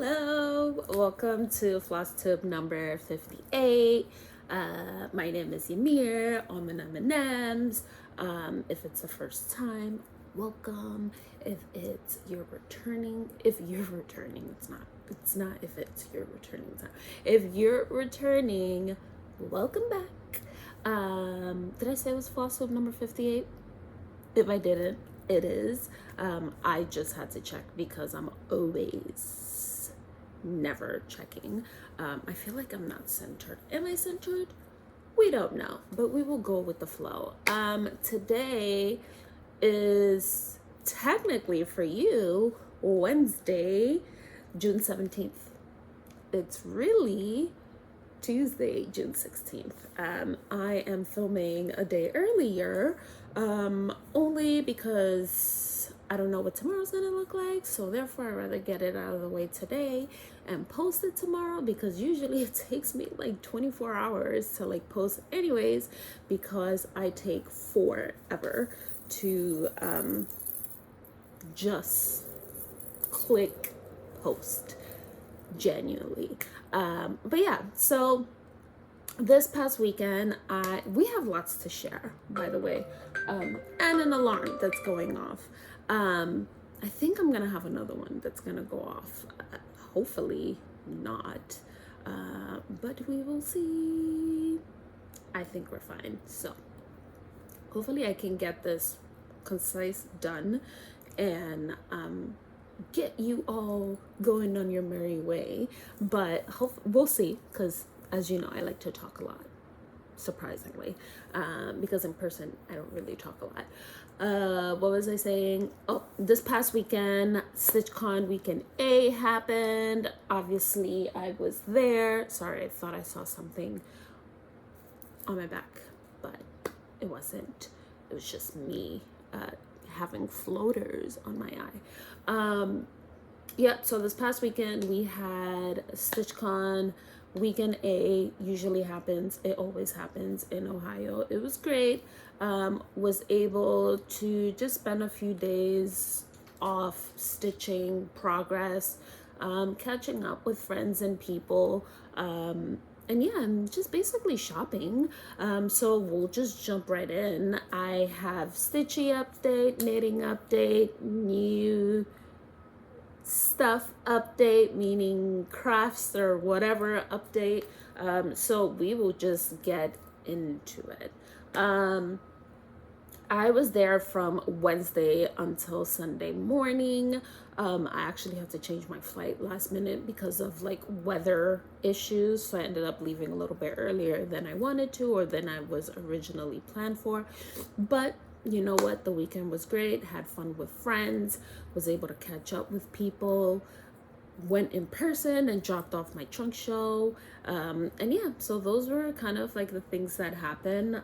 Hello, welcome to Flosstube number 58. My name is Ymir, AlmondMnMs. If it's the first time, welcome. If it's your returning, it's not if it's your returning time. If you're returning, welcome back. Did I say it was Flosstube number 58? If I didn't, it is. I just had to check because I'm always never checking. I feel like I'm not centered. Am I centered? We don't know, but we will go with the flow. Today is technically for you Wednesday, June 17th. It's really Tuesday, June 16th. I am filming a day earlier, only because I don't know what tomorrow's gonna look like, so therefore I'd rather get it out of the way today and post it tomorrow, because usually it takes me like 24 hours to like post anyways, because I take forever to just click post, genuinely. But yeah, so this past weekend, we have lots to share, by the way, and an alarm that's going off. I think I'm gonna have another one that's gonna go off. Hopefully not, but we will see. I think we're fine. So hopefully I can get this concise done and get you all going on your merry way. But we'll see, because as you know, I like to talk a lot, surprisingly, because in person I don't really talk a lot. What was I saying? Oh, this past weekend, StitchCon weekend A happened. Obviously I was there. Sorry, I thought I saw something on my back, but it wasn't. It was just me having floaters on my eye. Yeah, so this past weekend we had StitchCon weekend A. Usually happens, it always happens in Ohio. It was great. Was able to just spend a few days off stitching progress, catching up with friends and people, and yeah, I'm just basically shopping. So we'll just jump right in. I have stitchy update, knitting update, new stuff update, meaning crafts or whatever update. So we will just get into it. I was there from Wednesday until Sunday morning. I actually had to change my flight last minute because of like weather issues. So I ended up leaving a little bit earlier than I wanted to, or than I was originally planned for. But you know what? The weekend was great. Had fun with friends, was able to catch up with people, went in person and dropped off my trunk show. And yeah, so those were kind of like the things that happened.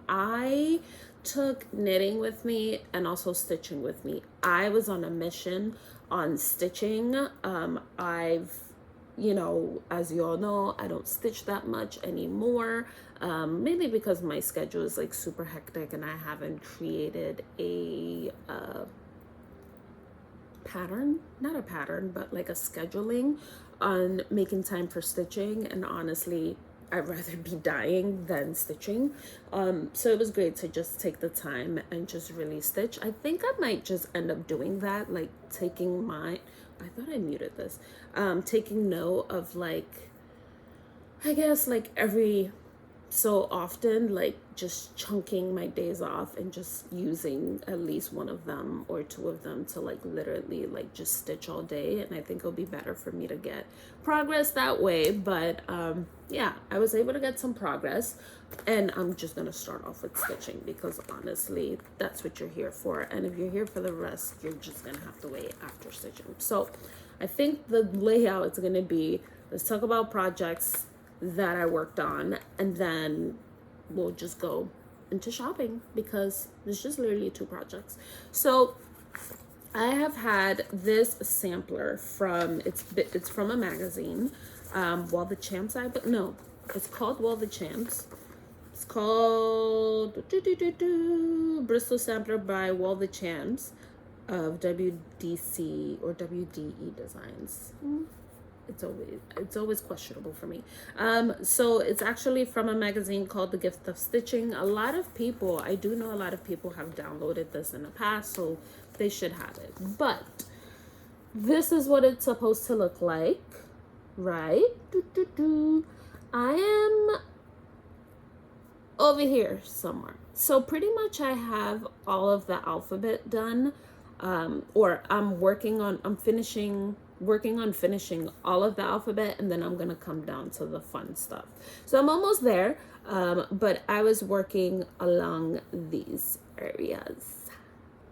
I took knitting with me and also stitching with me. I was on a mission on stitching. You know, as you all know, I don't stitch that much anymore, mainly because my schedule is like super hectic and I haven't created a pattern, not a pattern, but like a scheduling on making time for stitching. And honestly, I'd rather be dying than stitching. So it was great to just take the time and just really stitch. I think I might just end up doing that, like taking I thought I muted this, taking note of like, I guess like every so often, like just chunking my days off and just using at least one of them or two of them to like literally like just stitch all day. And I think it'll be better for me to get progress that way. But yeah, I was able to get some progress, and I'm just gonna start off with stitching because honestly that's what you're here for. And if you're here for the rest, you're just gonna have to wait after stitching. So I think the layout is gonna be, let's talk about projects that I worked on, and then we'll just go into shopping because there's just literally two projects. So I have had this sampler from, it's from a magazine, While the Champs, it's called While the Champs. It's called Bristol Sampler by While the Champs of WDC or WDE Designs. it's always questionable for me. So it's actually from a magazine called The Gift of Stitching. A lot of people, I do know a lot of people have downloaded this in the past, so they should have it. But this is what it's supposed to look like, right? I am over here somewhere. So pretty much I have all of the alphabet done, or working on finishing all of the alphabet, and then I'm gonna come down to the fun stuff. So I'm almost there, but I was working along these areas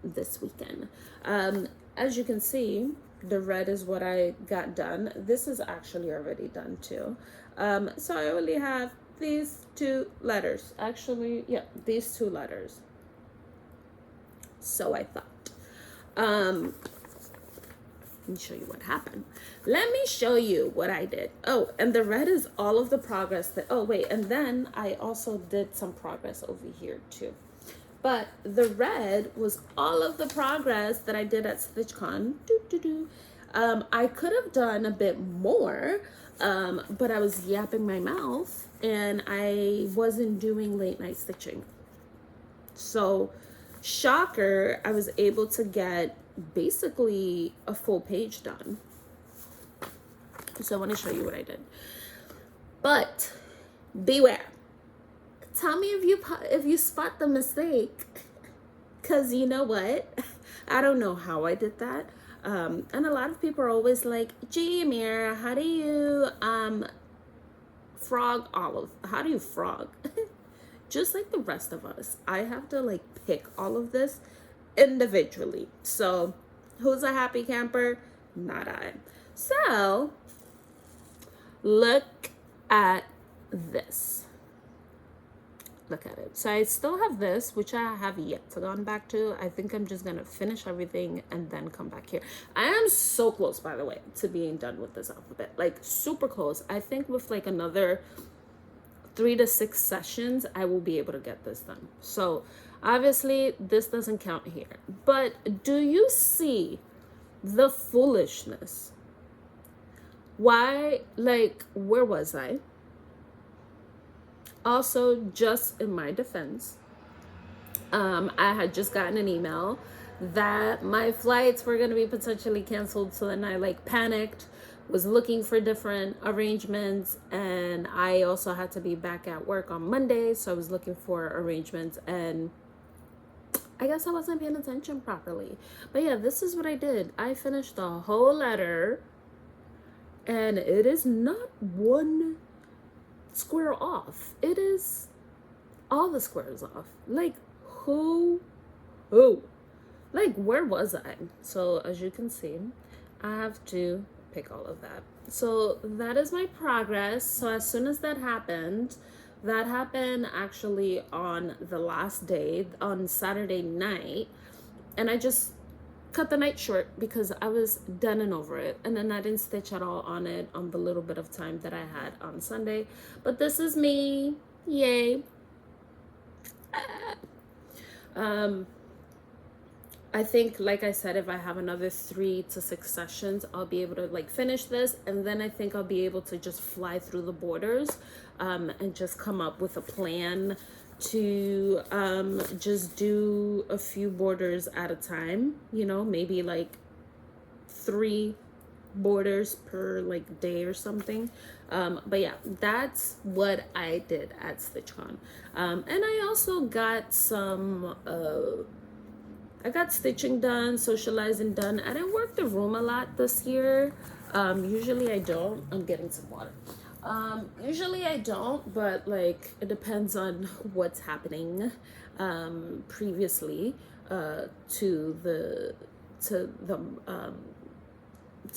this weekend. As you can see, the red is what I got done. This is actually already done too. So I only have these two letters. Actually, yeah, these two letters. So I thought. Let me show you what happened. Let me show you what I did. Oh, and the red is all of the progress that, oh wait, and then I also did some progress over here too. But the red was all of the progress that I did at StitchCon. I could have done a bit more, but I was yapping my mouth and I wasn't doing late night stitching. So, shocker, I was able to get basically a full page done. So I want to show you what I did. But beware. Tell me if you spot the mistake, because you know what? I don't know how I did that. And a lot of people are always like, gee, Amir, how do you frog olive? How do you frog? Just like the rest of us, I have to like pick all of this individually. So who's a happy camper? Not I. So look at this. Look at it. So I still have this, which I have yet to gone back to. I think I'm just gonna finish everything and then come back here. I am so close, by the way, to being done with this alphabet. Like super close. I think with like another 3 to 6 sessions, I will be able to get this done. So obviously this doesn't count here. But do you see the foolishness? Why, like, where was I? Also, just in my defense, I had just gotten an email that my flights were going to be potentially canceled. So then I like panicked, was looking for different arrangements, and I also had to be back at work on Monday. So I was looking for arrangements, and I guess I wasn't paying attention properly. But yeah, this is what I did. I finished the whole letter, and it is not one square off. It is all the squares off. Like who like where was I? So as you can see, I have to pick all of that. So that is my progress. So as soon as that happened actually on the last day, on Saturday night, and I just cut the night short because I was done and over it, and then I didn't stitch at all on it on the little bit of time that I had on Sunday. But this is me, yay. I think, like I said, if I have another 3 to 6 sessions, I'll be able to like finish this, and then I think I'll be able to just fly through the borders and just come up with a plan to just do a few borders at a time, you know, maybe like 3 borders per like day or something. But yeah, that's what I did at StitchCon. And I also got some I got stitching done, socializing done. I didn't work the room a lot this year. Usually I don't. I'm getting some water. Usually I don't, but like it depends on what's happening previously to the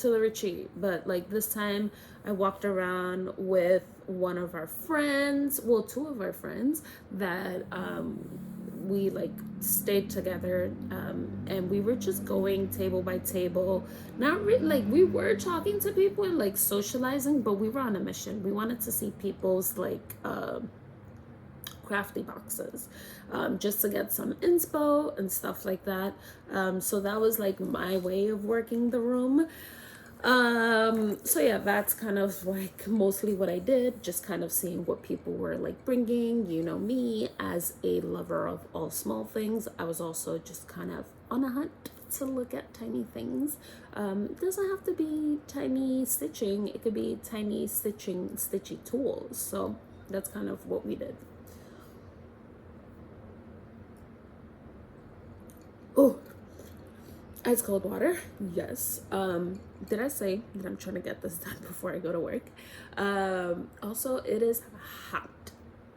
retreat. But like this time I walked around with one of our friends, well, 2 of our friends that we like stayed together, and we were just going table by table, not really like we were talking to people and like socializing, but we were on a mission. We wanted to see people's like crafty boxes, just to get some inspo and stuff like that. So that was like my way of working the room. So yeah, that's kind of like mostly what I did, just kind of seeing what people were like bringing. You know me, as a lover of all small things, I was also just kind of on a hunt to look at tiny things. It doesn't have to be tiny stitching, it could be tiny stitchy tools. So that's kind of what we did. Oh, ice cold water, yes. Did I say that I'm trying to get this done before I go to work? Also, it is hot.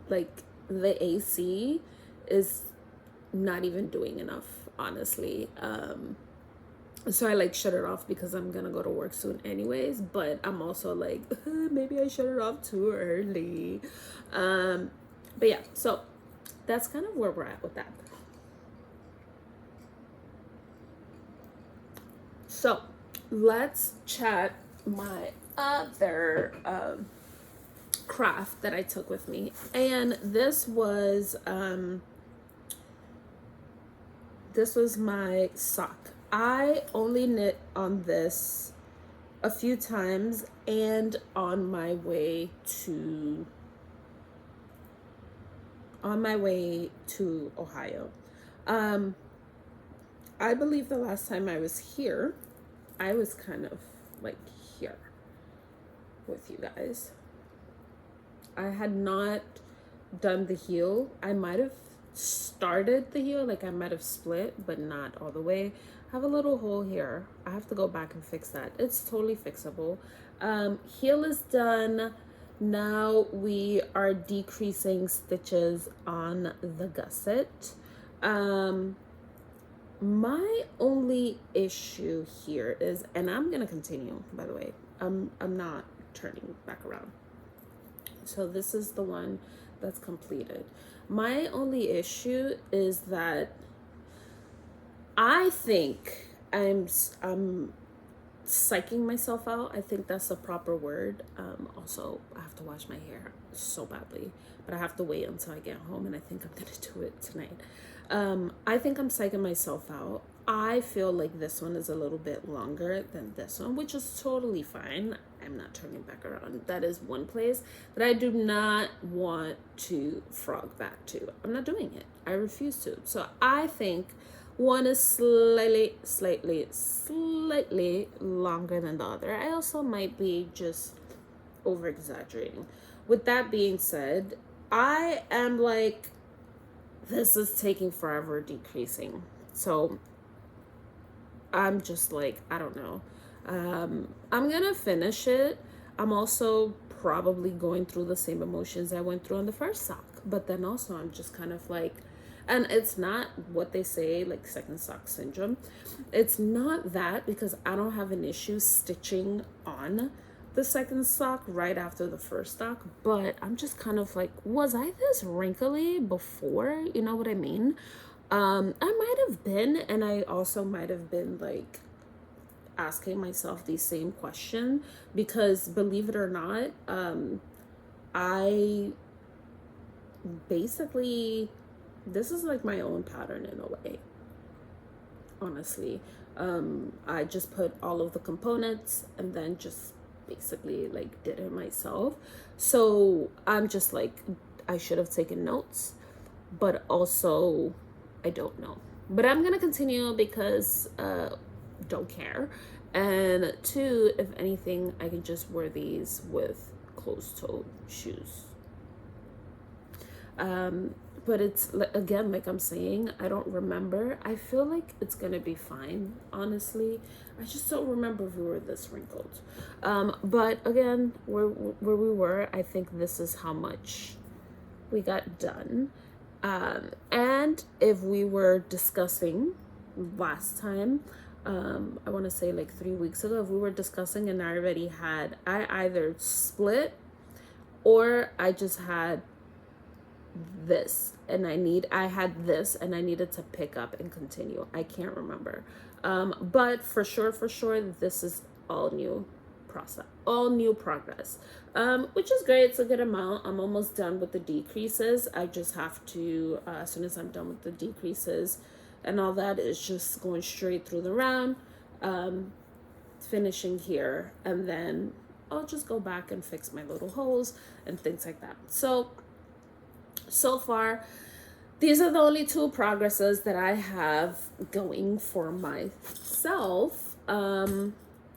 Like, the AC is not even doing enough, honestly. So I like shut it off because I'm gonna go to work soon anyways, but I'm also like, maybe I shut it off too early. But yeah, so that's kind of where we're at with that. So let's chat my other craft that I took with me. And this was my sock. I only knit on this a few times and on my way to Ohio. I believe the last time I was here, I was kind of like here with you guys. I had not done the heel. I might have started the heel, like I might have split, but not all the way. I have a little hole here. I have to go back and fix that. It's totally fixable. Heel is done. Now we are decreasing stitches on the gusset. My only issue here is, and I'm gonna continue, by the way, I'm not turning back around. So this is the one that's completed. My only issue is that I think I'm psyching myself out. I think that's the proper word. Also, I have to wash my hair so badly, but I have to wait until I get home, and I think I'm gonna do it tonight. I think I'm psyching myself out. I feel like this one is a little bit longer than this one, which is totally fine. I'm not turning back around. That is one place that I do not want to frog back to. I'm not doing it. I refuse to. So I think one is slightly longer than the other. I also might be just over exaggerating. With that being said, I am like, this is taking forever decreasing. So I'm just like, I don't know. I'm gonna finish it. I'm also probably going through the same emotions I went through on the first sock, but then also I'm just kind of like, and it's not what they say, like second sock syndrome. It's not that, because I don't have an issue stitching on the second sock right after the first sock, but I'm just kind of like, was I this wrinkly before? You know what I mean? I might have been, and I also might have been like asking myself the same question, because believe it or not, I basically, this is like my own pattern in a way, honestly. I just put all of the components and then just basically like did it myself. So I'm just like, I should have taken notes, but also I don't know. But I'm gonna continue because don't care. And two, if anything, I can just wear these with closed-toed shoes. But it's, again, like I'm saying, I don't remember. I feel like it's gonna be fine, honestly. I just don't remember if we were this wrinkled. But again, where we were, I think this is how much we got done. And if we were discussing last time, I want to say like 3 weeks ago, if we were discussing and I either split or I just had this and I had this and I needed to pick up and continue. I can't remember. But for sure, this is all new progress, which is great. It's a good amount. I'm almost done with the decreases. I just have to, as soon as I'm done with the decreases and all that, is just going straight through the round. finishing here, and then I'll just go back and fix my little holes and things like that. So far, these are the only two progresses that I have going for myself. I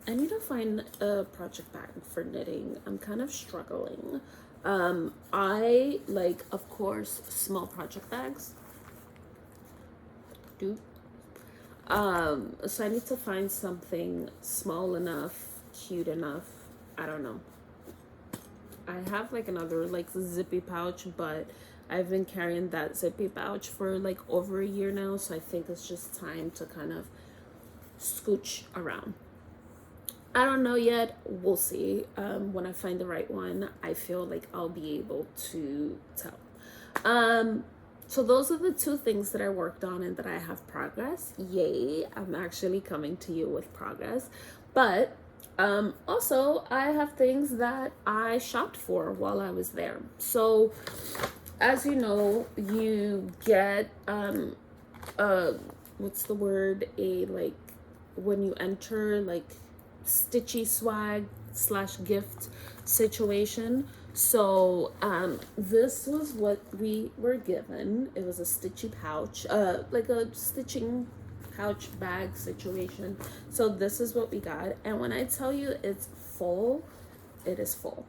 need to find a project bag for knitting. I'm kind of struggling. I like, of course, small project bags. So I need to find something small enough, cute enough. I don't know. I have like another like zippy pouch, but I've been carrying that zippy pouch for like over a year now, so I think it's just time to kind of scooch around. I don't know yet. We'll see. When I find the right one, I feel like I'll be able to tell. So those are the two things that I worked on and that I have progress. Yay, I'm actually coming to you with progress. But also, I have things that I shopped for while I was there. So as you know, you get what's the word, a like when you enter like stitchy swag / gift situation. So this was what we were given. It was a stitchy pouch, like a stitching pouch bag situation. So this is what we got, and when I tell you it's full, it is full.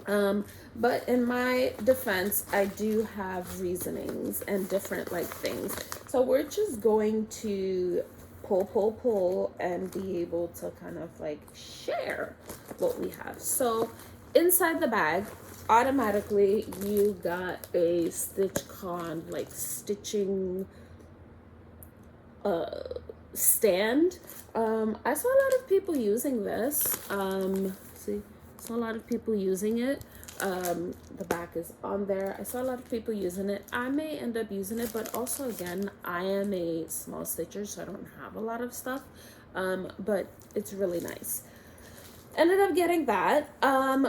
But in my defense, I do have reasonings and different like things. So we're just going to pull and be able to kind of like share what we have. So inside the bag, automatically you got a StitchCon like stitching stand. I saw a lot of people using this. Saw a lot of people using it. The back is on there. I saw a lot of people using it. I may end up using it, but also again, I am a small stitcher, so I don't have a lot of stuff. But it's really nice. Ended up getting that.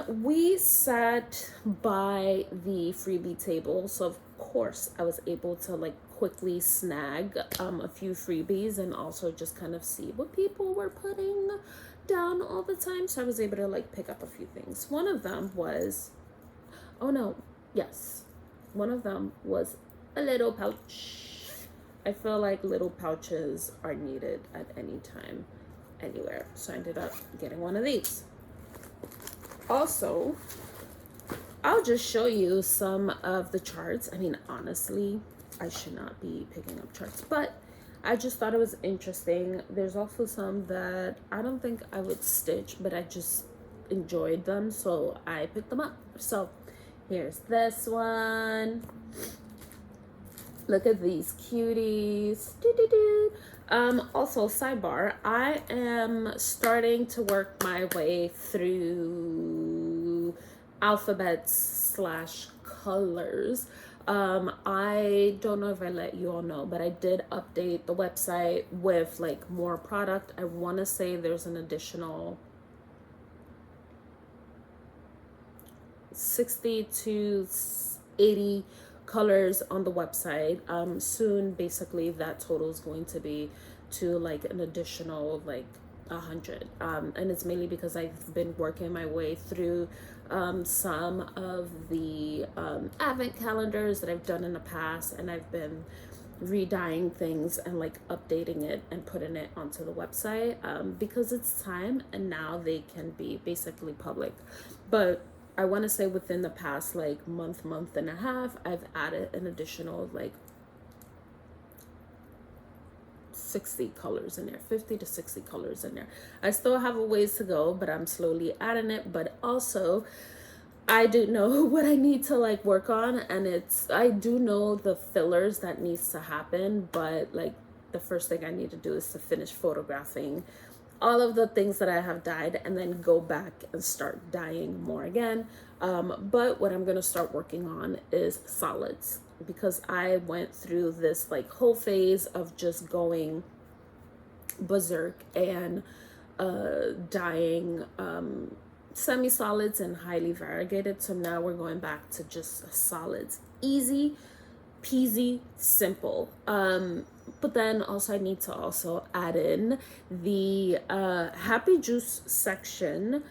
We sat by the freebie table, so of course I was able to like quickly snag a few freebies and also just kind of see what people were putting down all the time. So I was able to like pick up a few things. One of them was one of them was a little pouch. I feel like little pouches are needed at any time, anywhere. So I ended up getting one of these. Also, I'll just show you some of the charts. I mean, honestly, I should not be picking up charts, but I just thought it was interesting. There's also some that I don't think I would stitch, but I just enjoyed them, so I picked them up. So here's this one. Look at these cuties. Also, sidebar, I am starting to work my way through alphabets / colors. I don't know if I let you all know, but I did update the website with like more product. I want to say there's an additional 60 to 80 colors on the website. Soon basically that total is going to be to like an additional like 100, and it's mainly because I've been working my way through some of the advent calendars that I've done in the past, and I've been redying things and like updating it and putting it onto the website because it's time and now they can be basically public. But I want to say within the past like month and a half, I've added an additional like 60 colors in there, 50 to 60 colors in there. I still have a ways to go, but I'm slowly adding it. But also I do know what I need to like work on, and I do know the fillers that needs to happen, but like the first thing I need to do is to finish photographing all of the things that I have dyed and then go back and start dyeing more again. But what I'm going to start working on is solids, because I went through this like whole phase of just going berserk and dyeing semi-solids and highly variegated. So now we're going back to just solids. Easy peasy, simple. but then also I need to also add in the Happy Juice section,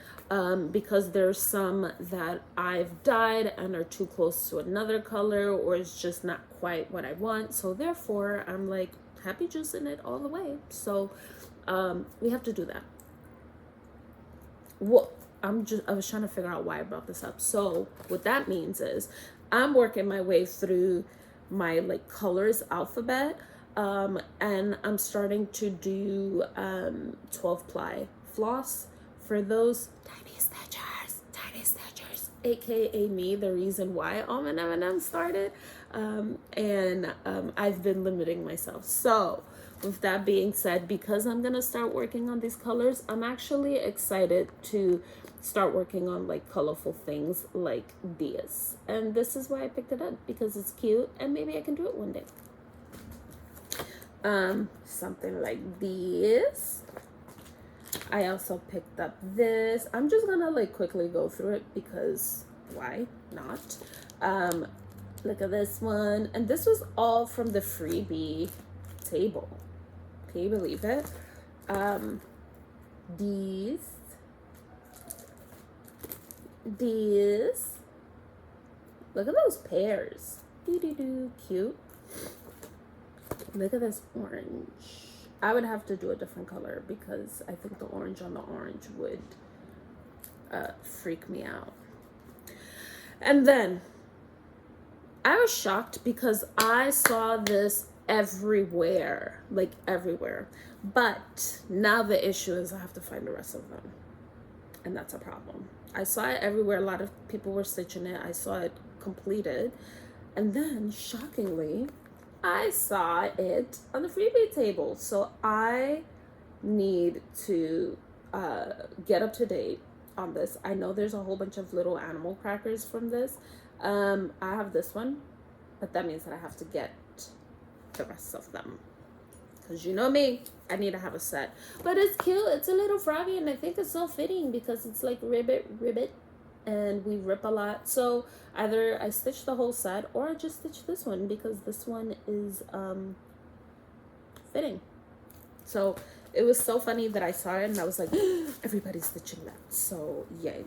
because there's some that I've dyed and are too close to another color, or it's just not quite what I want. So therefore I'm like Happy Juice in it all the way. So we have to do that. What I was trying to figure out why I brought this up. So what that means is I'm working my way through my like colors alphabet, and I'm starting to do 12 ply floss for those tiny snatchers, aka me, the reason why AlmondMnMs started. And I've been limiting myself. So with that being said, because I'm gonna start working on these colors, I'm actually excited to start working on like colorful things like this. And this is why I picked it up, because it's cute and maybe I can do it one day. Something like this. I also picked up this. I'm just gonna like quickly go through it because why not? Look at this one. And this was all from the freebie table. Can you believe it? These. Look at those pears. Cute. Look at this orange. I would have to do a different color because I think the orange on the orange would freak me out. And then I was shocked because I saw this everywhere, like everywhere. But now the issue is I have to find the rest of them. And that's a problem. I saw it everywhere. A lot of people were stitching it. I saw it completed. And then, shockingly, I saw it on the freebie table. So I need to get up to date on this. I know there's a whole bunch of little animal crackers from this. I have this one, but that means that I have to get the rest of them. Because you know me, I need to have a set. But it's cute. It's a little froggy, and I think it's so fitting because it's like ribbit, and we rip a lot. So either I stitch the whole set or I just stitch this one because this one is fitting. So it was so funny that I saw it and I was like, everybody's stitching that. So yay.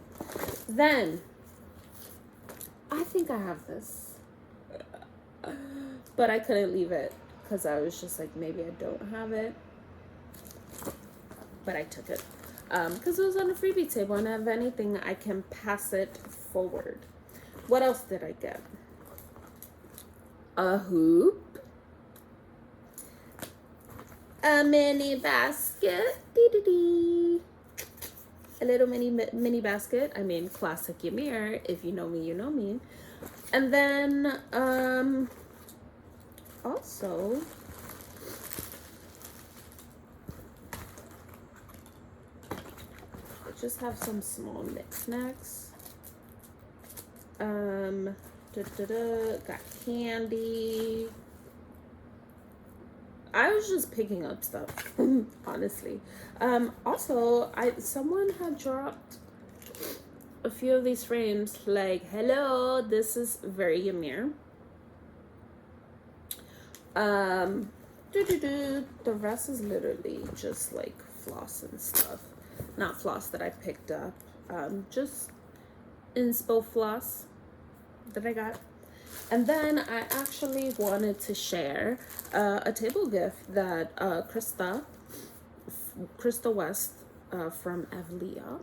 Then I think I have this, but I couldn't leave it because I was just like, maybe I don't have it, but I took it because it was on a freebie table, and if anything, I can pass it forward. What else did I get? A hoop, a mini basket, a little mini basket. I mean, classic Ymir. If you know me, you know me. And then also I just have some small knickknacks. Got candy. I was just picking up stuff, honestly. Also, someone had dropped a few of these frames, like, hello, this is very Ymir. The rest is literally just like floss and stuff. Not floss that I picked up, just inspo floss that I got. And then I actually wanted to share a table gift that Krista West from Evlia.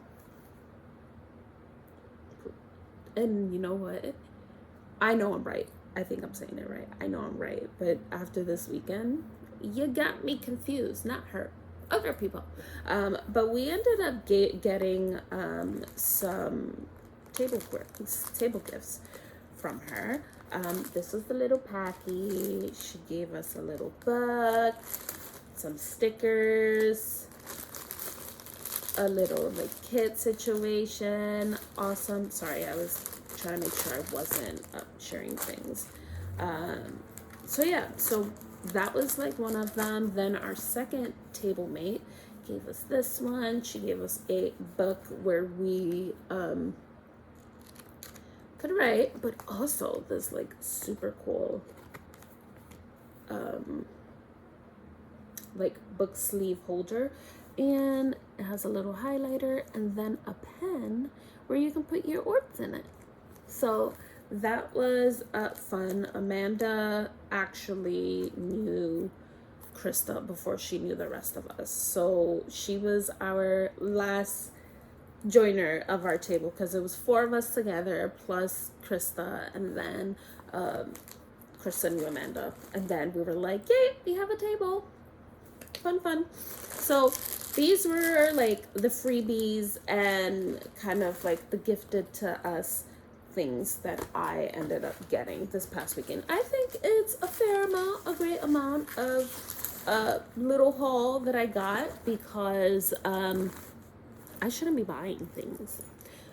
And you know what? I know I'm right. I think I'm saying it right. I know I'm right. But after this weekend, you got me confused. Not her. Other people. But we ended up getting some table gifts from her. This was the little package. She gave us a little book, some stickers, a little like kit situation. Awesome. Sorry, I was trying to make sure I wasn't sharing things. So yeah, so that was like one of them. Then our second table mate gave us this one. She gave us a book where we could write, but also this like super cool like book sleeve holder, and it has a little highlighter and then a pen where you can put your orbs in it. So that was fun. Amanda actually knew Krista before she knew the rest of us. So she was our last joiner of our table because it was 4 of us together plus Krista, and then Krista knew Amanda, and then we were like, yay, we have a table. Fun. So these were like the freebies and kind of like the gifted to us things that I ended up getting this past weekend. I think it's a great amount of little haul that I got, because I shouldn't be buying things.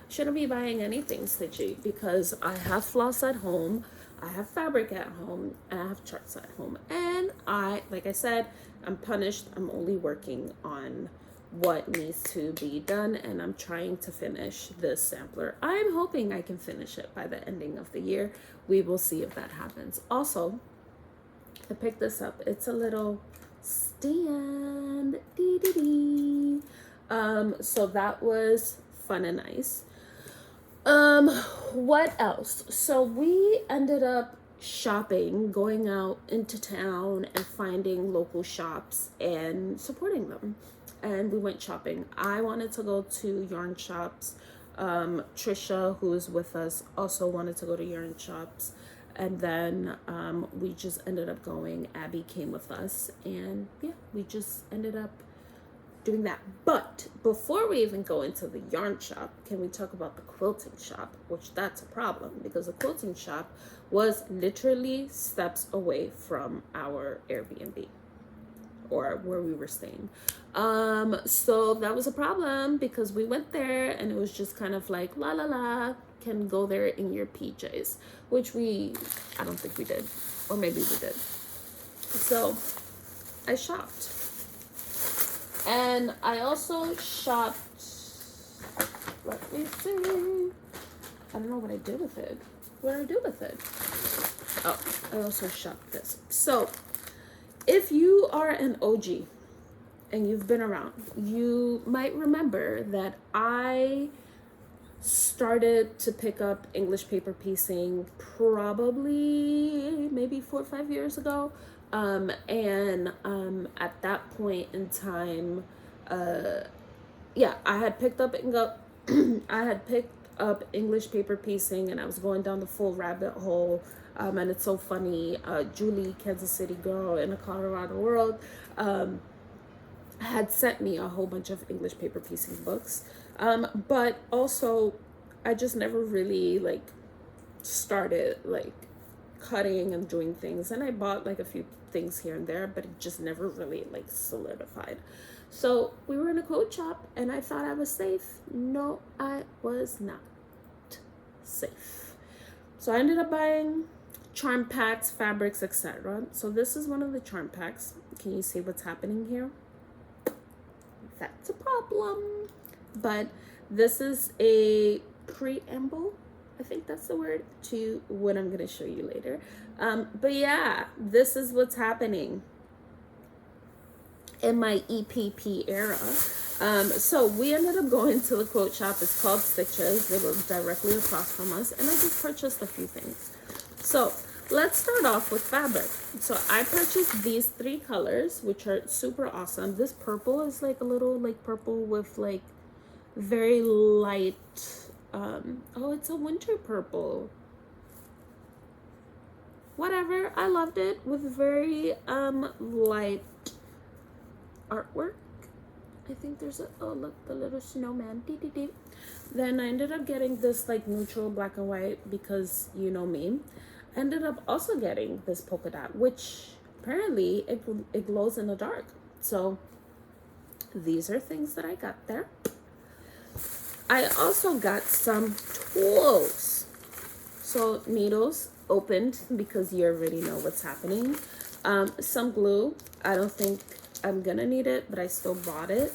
I shouldn't be buying anything stitchy, because I have floss at home, I have fabric at home, and I have charts at home. And like I said, I'm punished. I'm only working on what needs to be done, and I'm trying to finish this sampler. I'm hoping I can finish it by the ending of the year. We will see if that happens. Also, I picked this up. It's a little stand. So that was fun and nice. What else? So we ended up shopping, going out into town and finding local shops and supporting them. And we went shopping. I wanted to go to yarn shops. Trisha, who is with us, also wanted to go to yarn shops. And then we just ended up going. Abby came with us. And yeah, we just ended up doing that. But before we even go into the yarn shop, can we talk about the quilting shop? Which that's a problem, because the quilting shop was literally steps away from our Airbnb, or where we were staying. So that was a problem, because we went there and it was just kind of like la, can go there in your PJs, which I don't think we did, or maybe we did. So I shopped. And I also shopped, let me see, I don't know what I did with it. What did I do with it? Oh, I also shopped this. So if you are an OG and you've been around, you might remember that I started to pick up English paper piecing probably maybe 4 or 5 years ago. At that point in time, I had picked up English paper piecing, and I was going down the full rabbit hole. And it's so funny. Julie, Kansas City girl in a Colorado world, had sent me a whole bunch of English paper piecing books. But also, I just never really started cutting and doing things, and I bought a few things here and there, but it just never really solidified. So we were in a quote shop, and I thought I was safe. No, I was not safe. So I ended up buying charm packs, fabrics, etc. So this is one of the charm packs. Can you see what's happening here? That's a problem. But this is a preamble, I think that's the word, to what I'm going to show you later. But yeah, this is what's happening in my EPP era. So we ended up going to the quote shop. It's called Stitches. It was directly across from us, and I just purchased a few things. So let's start off with fabric. So I purchased these 3 colors, which are super awesome. This purple is a little purple with very light, oh, it's a winter purple. Whatever, I loved it, with very light artwork. I think there's oh look, the little snowman. Then I ended up getting this neutral black and white, because you know me. I ended up also getting this polka dot, which apparently it glows in the dark. So these are things that I got there. I also got some tools. So needles opened, because you already know what's happening. Some glue. I don't think I'm gonna need it, but I still bought it.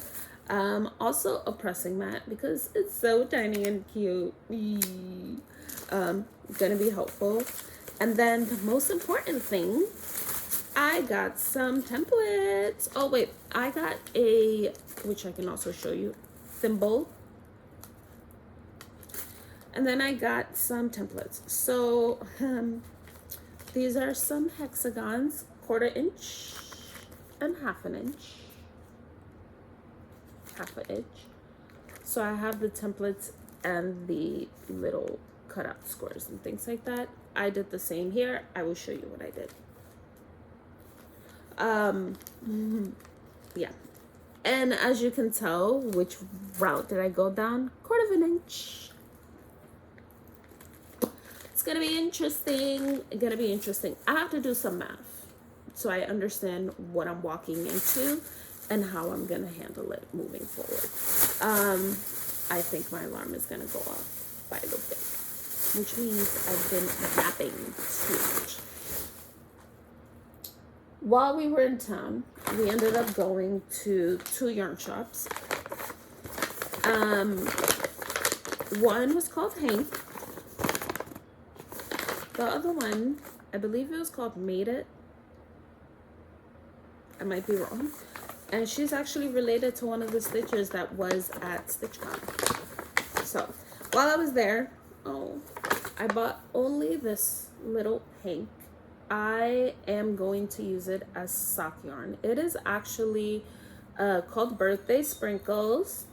Also a pressing mat, because it's so tiny and cute. Gonna be helpful. And then the most important thing I got some templates. Oh wait, I got a, which I can also show you, thimble. And then I got some templates. So these are some hexagons, 1/4 inch and 1/2 inch. 1/2 inch. So I have the templates and the little cutout squares and things like that. I did the same here. I will show you what I did. Yeah. And as you can tell, which route did I go down? 1/4 inch. It's gonna be interesting. It's gonna be interesting. I have to do some math so I understand what I'm walking into and how I'm gonna handle it moving forward. I think my alarm is gonna go off by the way, which means I've been napping too much. While we were in town, we ended up going to 2 yarn shops. One was called Hank. The other one, I believe it was called Made It. I might be wrong. And she's actually related to one of the stitchers that was at StitchCon. So, while I was there, I bought only this little Hank. I am going to use it as sock yarn. It is actually called Birthday Sprinkles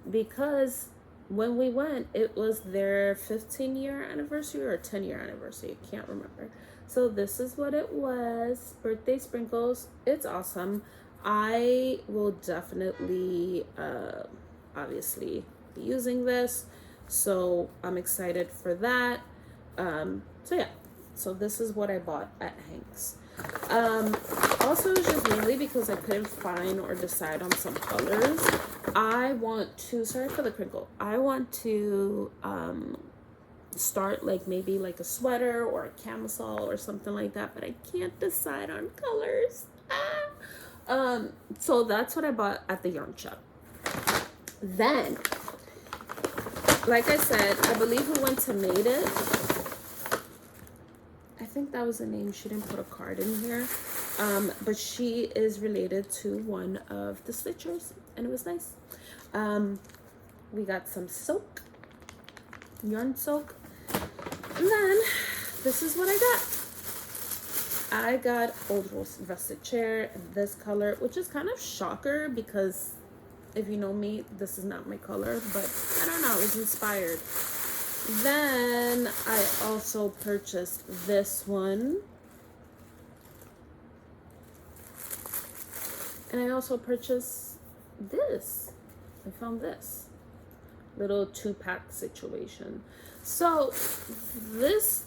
because when we went, it was their 15-year anniversary or 10-year anniversary. I can't remember. So this is what it was. Birthday Sprinkles. It's awesome. I will definitely, obviously, be using this. So I'm excited for that. So yeah. So this is what I bought at Hank's. Also, it was just mainly because I couldn't find or decide on some colors. I want to, sorry for the crinkle, I want to start like maybe like a sweater or a camisole or something like that, but I can't decide on colors. So that's what I bought at the yarn shop. Then, like I said, I believe we went to Made It. I think that was the name. She didn't put a card in here. But she is related to one of the stitchers, and it was nice. We got some soak, yarn soak. And then this is what I got. I got Old Rusted Chair in this color, which is kind of shocker because if you know me, this is not my color, but I don't know, I was inspired. Then I also purchased this one. And I also purchased this. I found this little 2-pack situation. So this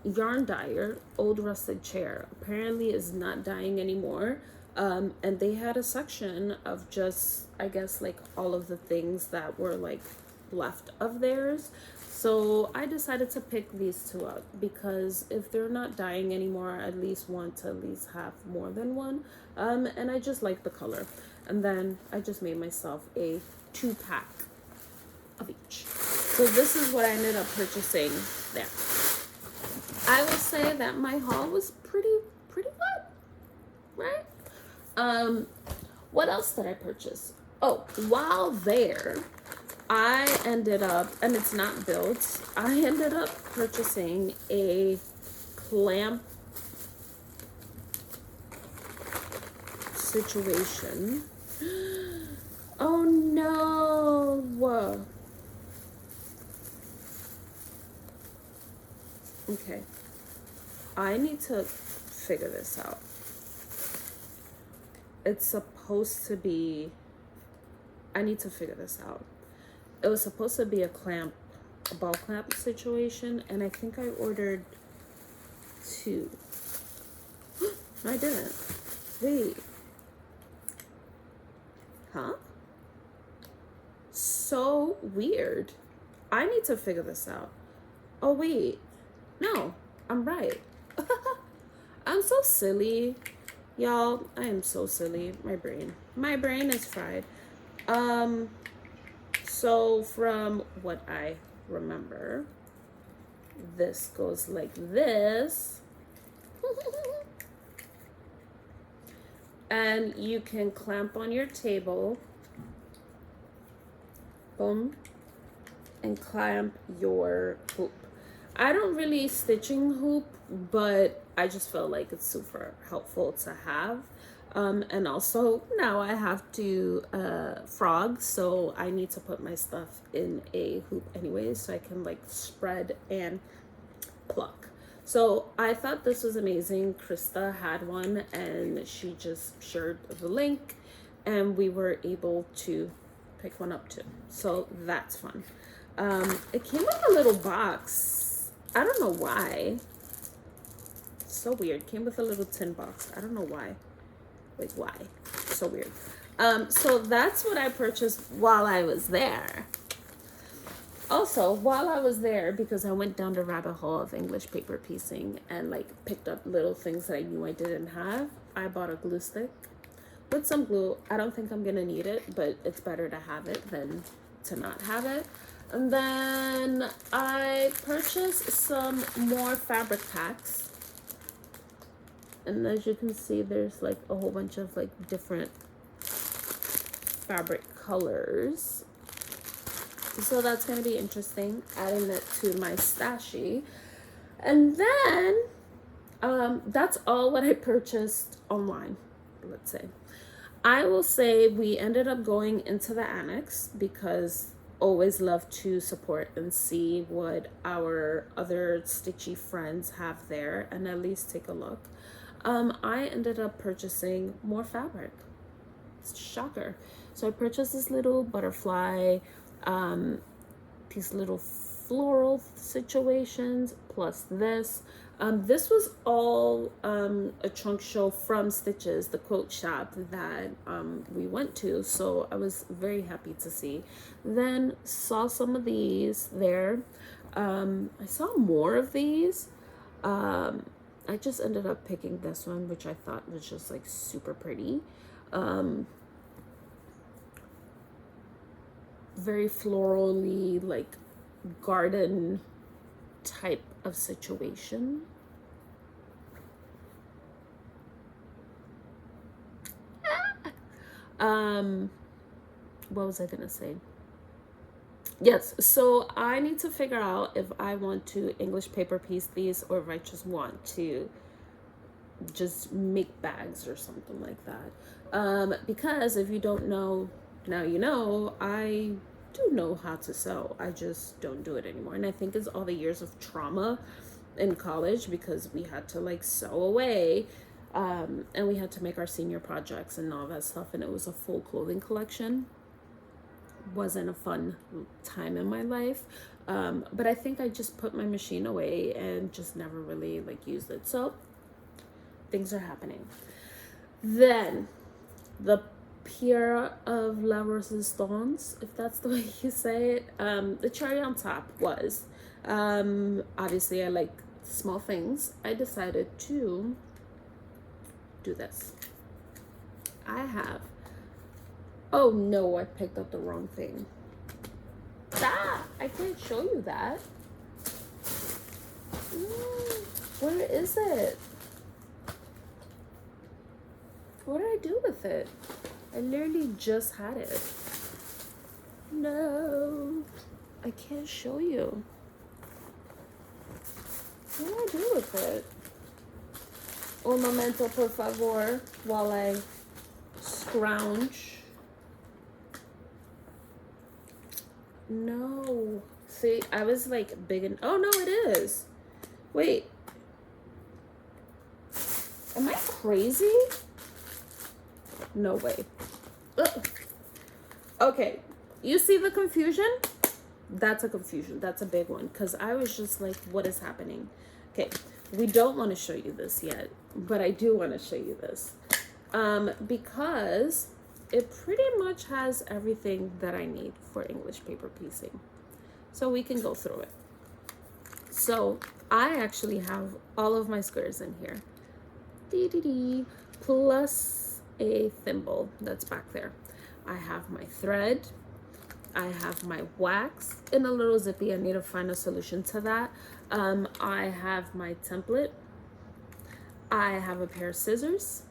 yarn dyer, Old Rusted Chair, apparently is not dyeing anymore. And they had a section of just, I guess, like all of the things that were like left of theirs. So I decided to pick these 2 up because if they're not dyeing anymore, I at least want to at least have more than one. And I just like the color. And then I just made myself a 2-pack of each. So this is what I ended up purchasing there. I will say that my haul was pretty good, right? What else did I purchase? Oh, while there, I ended up, and it's not built, I ended up purchasing a clamp situation. Oh no! Okay. I need to figure this out. It's supposed to be, I need to figure this out. It was supposed to be a ball clamp situation, and I think I ordered 2. No, I didn't. Wait. Huh? So weird. I need to figure this out. Oh, wait. No, I'm right. I'm so silly. Y'all, I am so silly. My brain is fried. So from what I remember, this goes like this. and you can clamp on your table, boom, and clamp your hoop. I don't really stitching hoop, but I just feel like it's super helpful to have. And also now I have to frog, so I need to put my stuff in a hoop anyways, so I can like spread and pluck. So I thought this was amazing. Krista had one and she just shared the link and we were able to pick one up too. So that's fun. It came with a little box. I don't know why. So weird. Came with a little tin box. I don't know why. Like why? So weird. So that's what I purchased while I was there. Also, while I was there, because I went down the rabbit hole of English paper piecing and like picked up little things that I knew I didn't have, I bought a glue stick with some glue. I don't think I'm gonna need it, but it's better to have it than to not have it. And then I purchased some more fabric packs. And as you can see, there's like a whole bunch of like different fabric colors. So that's going to be interesting, adding it to my stashi. And then that's all what I purchased online, let's say. I will say we ended up going into the annex because always love to support and see what our other stitchy friends have there and at least take a look. I ended up purchasing more fabric. It's a shocker. So I purchased this little butterfly, these little floral situations, plus this. This was all a trunk show from Stitches, the quote shop that we went to, so I was very happy to see. Then saw some of these there. I saw more of these. I just ended up picking this one, which I thought was just like super pretty. Very florally, like garden type of situation. What was I gonna say? Yes, so I need to figure out if I want to English paper piece these or if I just want to just make bags or something like that. Because if you don't know, now you know, I do know how to sew. I just don't do it anymore. And I think it's all the years of trauma in college because we had to like sew away. And we had to make our senior projects and all that stuff. And it was a full clothing collection. Wasn't a fun time in my life. But I think I just put my machine away and just never really like used it. So things are happening. Then the Pierre of La Resistance, if that's the way you say it, the cherry on top was, obviously I like small things. I decided to do this. Oh no, I picked up the wrong thing. I can't show you that. Where is it? What did I do with it? I literally just had it. No, I can't show you. What do I do with it? Un momento, por favor, while I scrounge. No. See, I was like big and... Oh, no, it is. Wait. Am I crazy? No way. Ugh. Okay. You see the confusion? That's a confusion. That's a big one. Because I was just like, what is happening? Okay. We don't want to show you this yet. But I do want to show you this. Because it pretty much has everything that I need for English paper piecing. So we can go through it. So I actually have all of my squares in here. Plus a thimble that's back there. I have my thread. I have my wax in a little zippy. I need to find a solution to that. I have my template. I have a pair of scissors.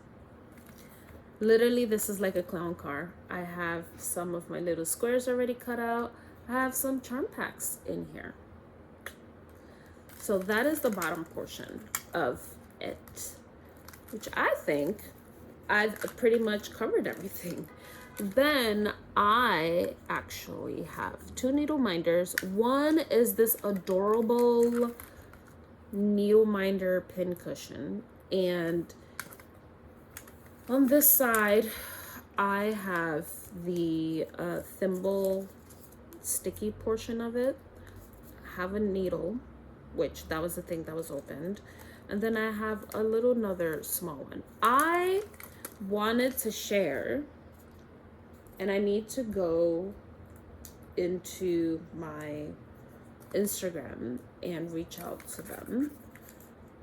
Literally, this is like a clown car. I have some of my little squares already cut out. I have some charm packs in here. So that is the bottom portion of it, which I think I've pretty much covered everything. Then I actually have two needle minders. One is this adorable needle minder pin cushion, and on this side I have the thimble sticky portion of it. I have a needle, which that was the thing that was opened, and then I have a little another small one. I wanted to share, and I need to go into my Instagram and reach out to them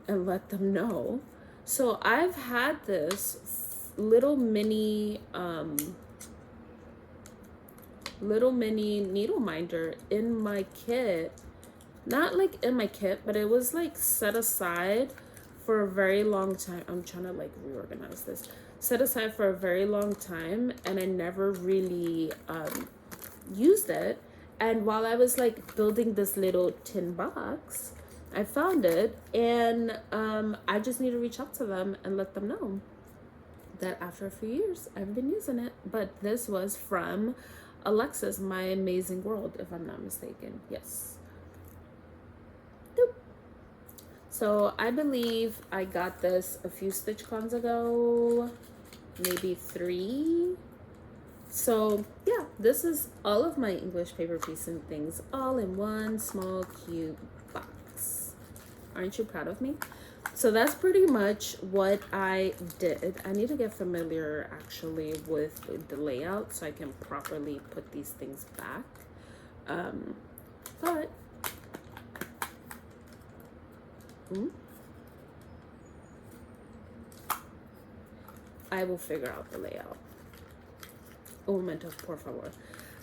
and let them know. So I've had this little mini needle minder in my kit. Not like in my kit, but it was like set aside for a very long time. I'm trying to like reorganize this. Set aside for a very long time, and I never really used it. And while I was like building this little tin box, I found it, and I just need to reach out to them and let them know that after a few years I've been using it. But this was from Alexis, My Amazing World, if I'm not mistaken. Yes. Doop. So I believe I got this a few Stitch Cons ago, maybe 3. So yeah, this is all of my English paper piecing things all in one small cute box. Aren't you proud of me? So that's pretty much what I did. I need to get familiar actually with the layout so I can properly put these things back. But I will figure out the layout. Un momento, por favor.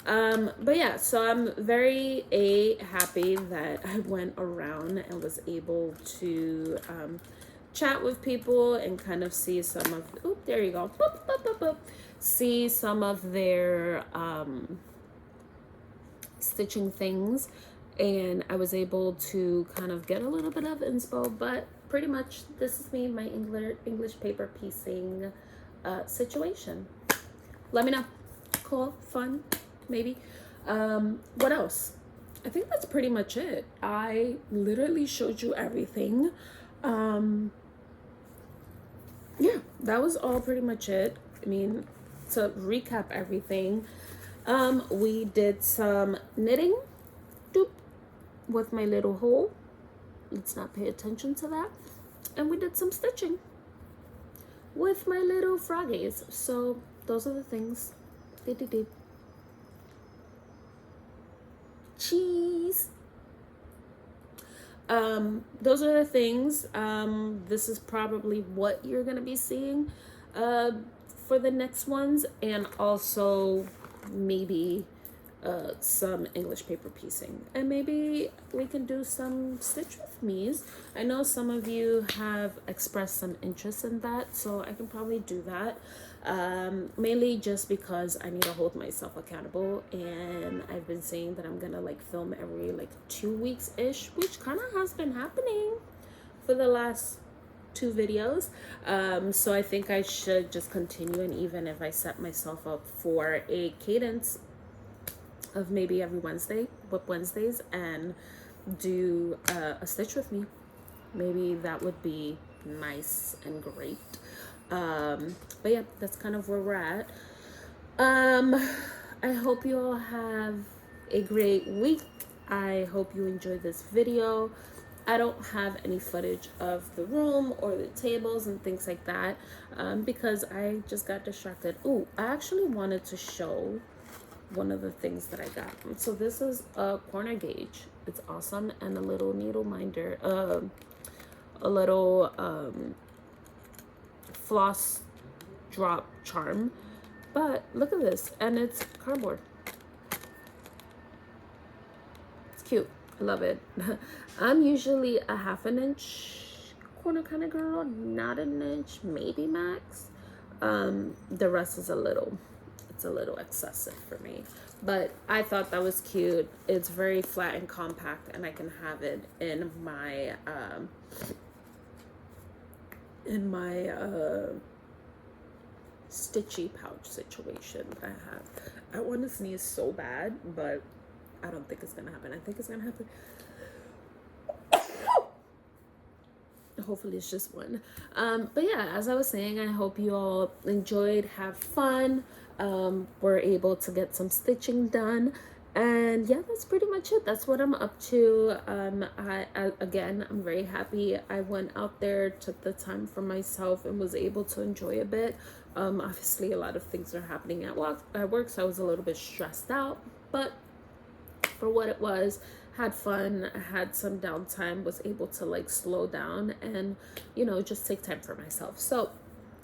But yeah, so I'm very happy that I went around and was able to chat with people and kind of see some of, there you go, boop, boop, boop, boop. See some of their stitching things, and I was able to kind of get a little bit of inspo. But pretty much this is me, my English paper piecing situation. Let me know. Cool, fun, maybe. What else? I think that's pretty much it. I literally showed you everything. Yeah, that was all pretty much it. I mean, to recap everything, we did some knitting, doop, with my little hole. Let's not pay attention to that. And we did some stitching with my little froggies. So those are the things. Cheese. Those are the things. This is probably what you're gonna be seeing for the next ones, and also maybe some English paper piecing, and maybe we can do some stitch with me's. I know some of you have expressed some interest in that, so I can probably do that. Mainly just because I need to hold myself accountable, and I've been saying that I'm gonna like film every like 2 weeks ish, which kind of has been happening for the last 2 videos. So I think I should just continue, and even if I set myself up for a cadence of maybe every Wednesdays, and do a stitch with me, maybe that would be nice and great. But yeah, that's kind of where we're at. I hope you all have a great week. I hope you enjoyed this video. I don't have any footage of the room or the tables and things like that, because I just got distracted. Oh, I actually wanted to show one of the things that I got. So this is a corner gauge. It's awesome, and a little needle minder, a little floss drop charm. But look at this, and it's cardboard. It's cute. I love it. I'm usually a 1/2 inch corner kind of girl, not an inch, maybe max. The rest is it's a little excessive for me. But I thought that was cute. It's very flat and compact, and I can have it in my stitchy pouch situation that I have. I want to sneeze so bad, but I don't think it's gonna happen. I think it's gonna happen. Hopefully it's just one. But yeah, as I was saying, I hope you all enjoyed, have fun, were able to get some stitching done. And yeah, that's pretty much it. That's what I'm up to. Again, I'm very happy I went out there, took the time for myself, and was able to enjoy a bit. Obviously a lot of things are happening at work, so I was a little bit stressed out, but for what it was, had fun, had some downtime, was able to like slow down and, you know, just take time for myself. So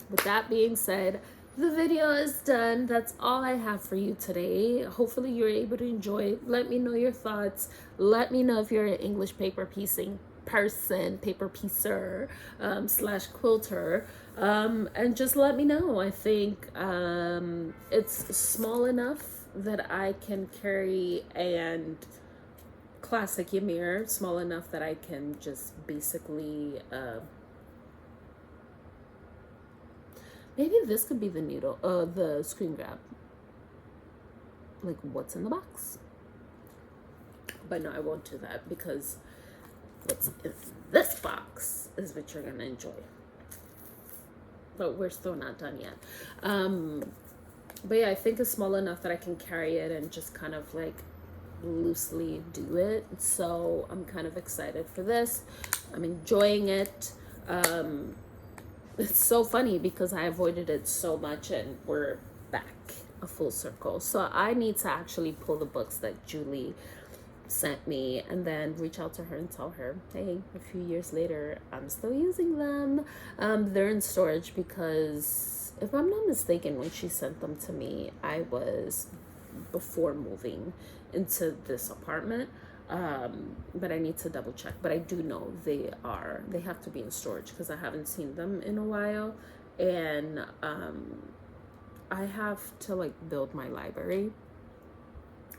with that being said, the video is done. That's all I have for you today. Hopefully you're able to enjoy it. Let me know your thoughts. Let me know if you're an English paper piecing person, paper piecer, slash quilter, and just let me know. I think it's small enough that I can carry, and classic Ymir, small enough that I can just basically maybe this could be the needle, the screen grab, like what's in the box. But no, I won't do that, because what's in this box is what you're gonna enjoy. But we're still not done yet. But yeah, I think it's small enough that I can carry it and just kind of like loosely do it. So I'm kind of excited for this. I'm enjoying it. It's so funny because I avoided it so much, and we're back a full circle. So I need to actually pull the books that Julie sent me and then reach out to her and tell her, hey, a few years later, I'm still using them. They're in storage because, if I'm not mistaken, when she sent them to me, I was before moving into this apartment. But I need to double check. But I do know they have to be in storage because I haven't seen them in a while. And I have to like build my library,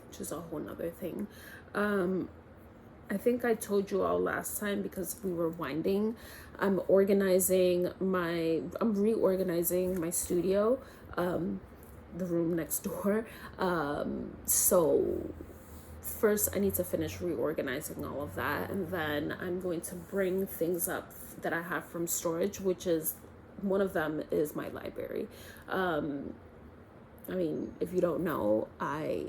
which is a whole nother thing. I think I told you all last time, because we were winding, I'm reorganizing my studio, the room next door. So first I need to finish reorganizing all of that, and then I'm going to bring things up that I have from storage, which is, one of them is my library. I mean, if you don't know, I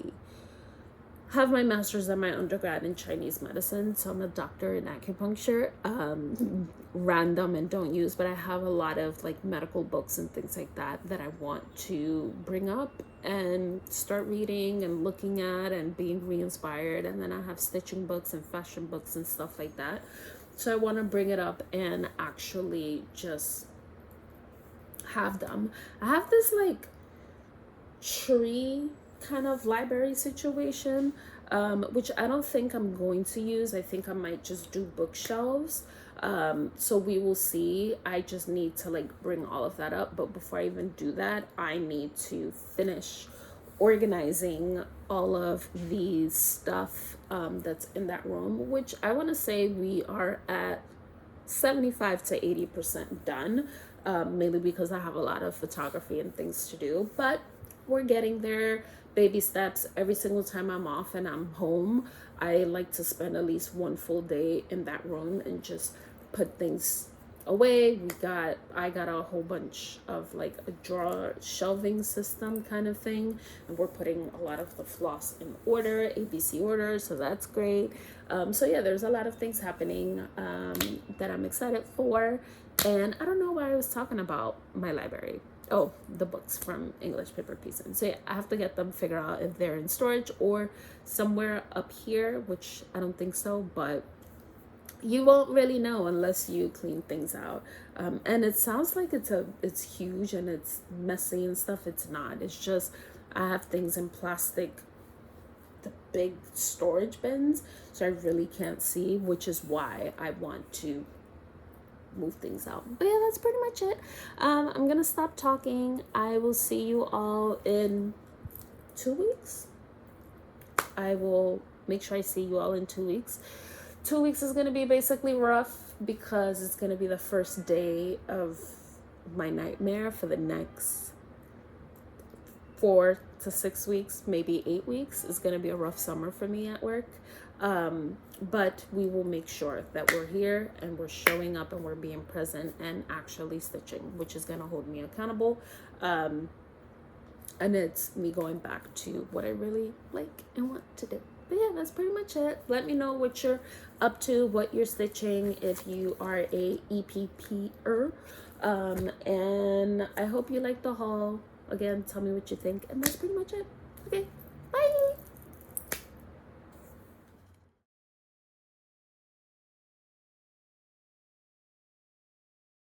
have my master's and my undergrad in Chinese medicine, so I'm a doctor in acupuncture. Random and don't use, but I have a lot of like medical books and things like that I want to bring up and start reading and looking at and being re-inspired. And then I have stitching books and fashion books and stuff like that. So I want to bring it up and actually just have them. I have this like tree kind of library situation, which I don't think I'm going to use. I think I might just do bookshelves. So we will see. I just need to like bring all of that up. But before I even do that, I need to finish organizing all of the stuff that's in that room, which I want to say we are at 75 to 80% done, mainly because I have a lot of photography and things to do. But we're getting there, baby steps. Every single time I'm off and I'm home, I like to spend at least one full day in that room and just put things away. I got a whole bunch of like a drawer shelving system kind of thing, and we're putting a lot of the floss in order, ABC order, so that's great. So yeah, there's a lot of things happening that I'm excited for. And I don't know why I was talking about my library. Oh, the books from English Paper Piecing. So yeah, I have to get them, figure out if they're in storage or somewhere up here, which I don't think so, but you won't really know unless you clean things out. And it sounds like it's huge and it's messy and stuff. It's not. It's just I have things in plastic, the big storage bins, so I really can't see, which is why I want to move things out. But yeah, that's pretty much it. I'm gonna stop talking. I will see you all in 2 weeks. I will make sure I see you all in 2 weeks. 2 weeks is gonna be basically rough because it's gonna be the first day of my nightmare for the next 4 to 6 weeks, maybe 8 weeks. Is going to be a rough summer for me at work. But we will make sure that we're here and we're showing up and we're being present and actually stitching, which is going to hold me accountable. And it's me going back to what I really like and want to do. But yeah, that's pretty much it. Let me know what you're up to, what you're stitching, if you are a EPPer. And I hope you like the haul. Again, tell me what you think. And that's pretty much it. Okay.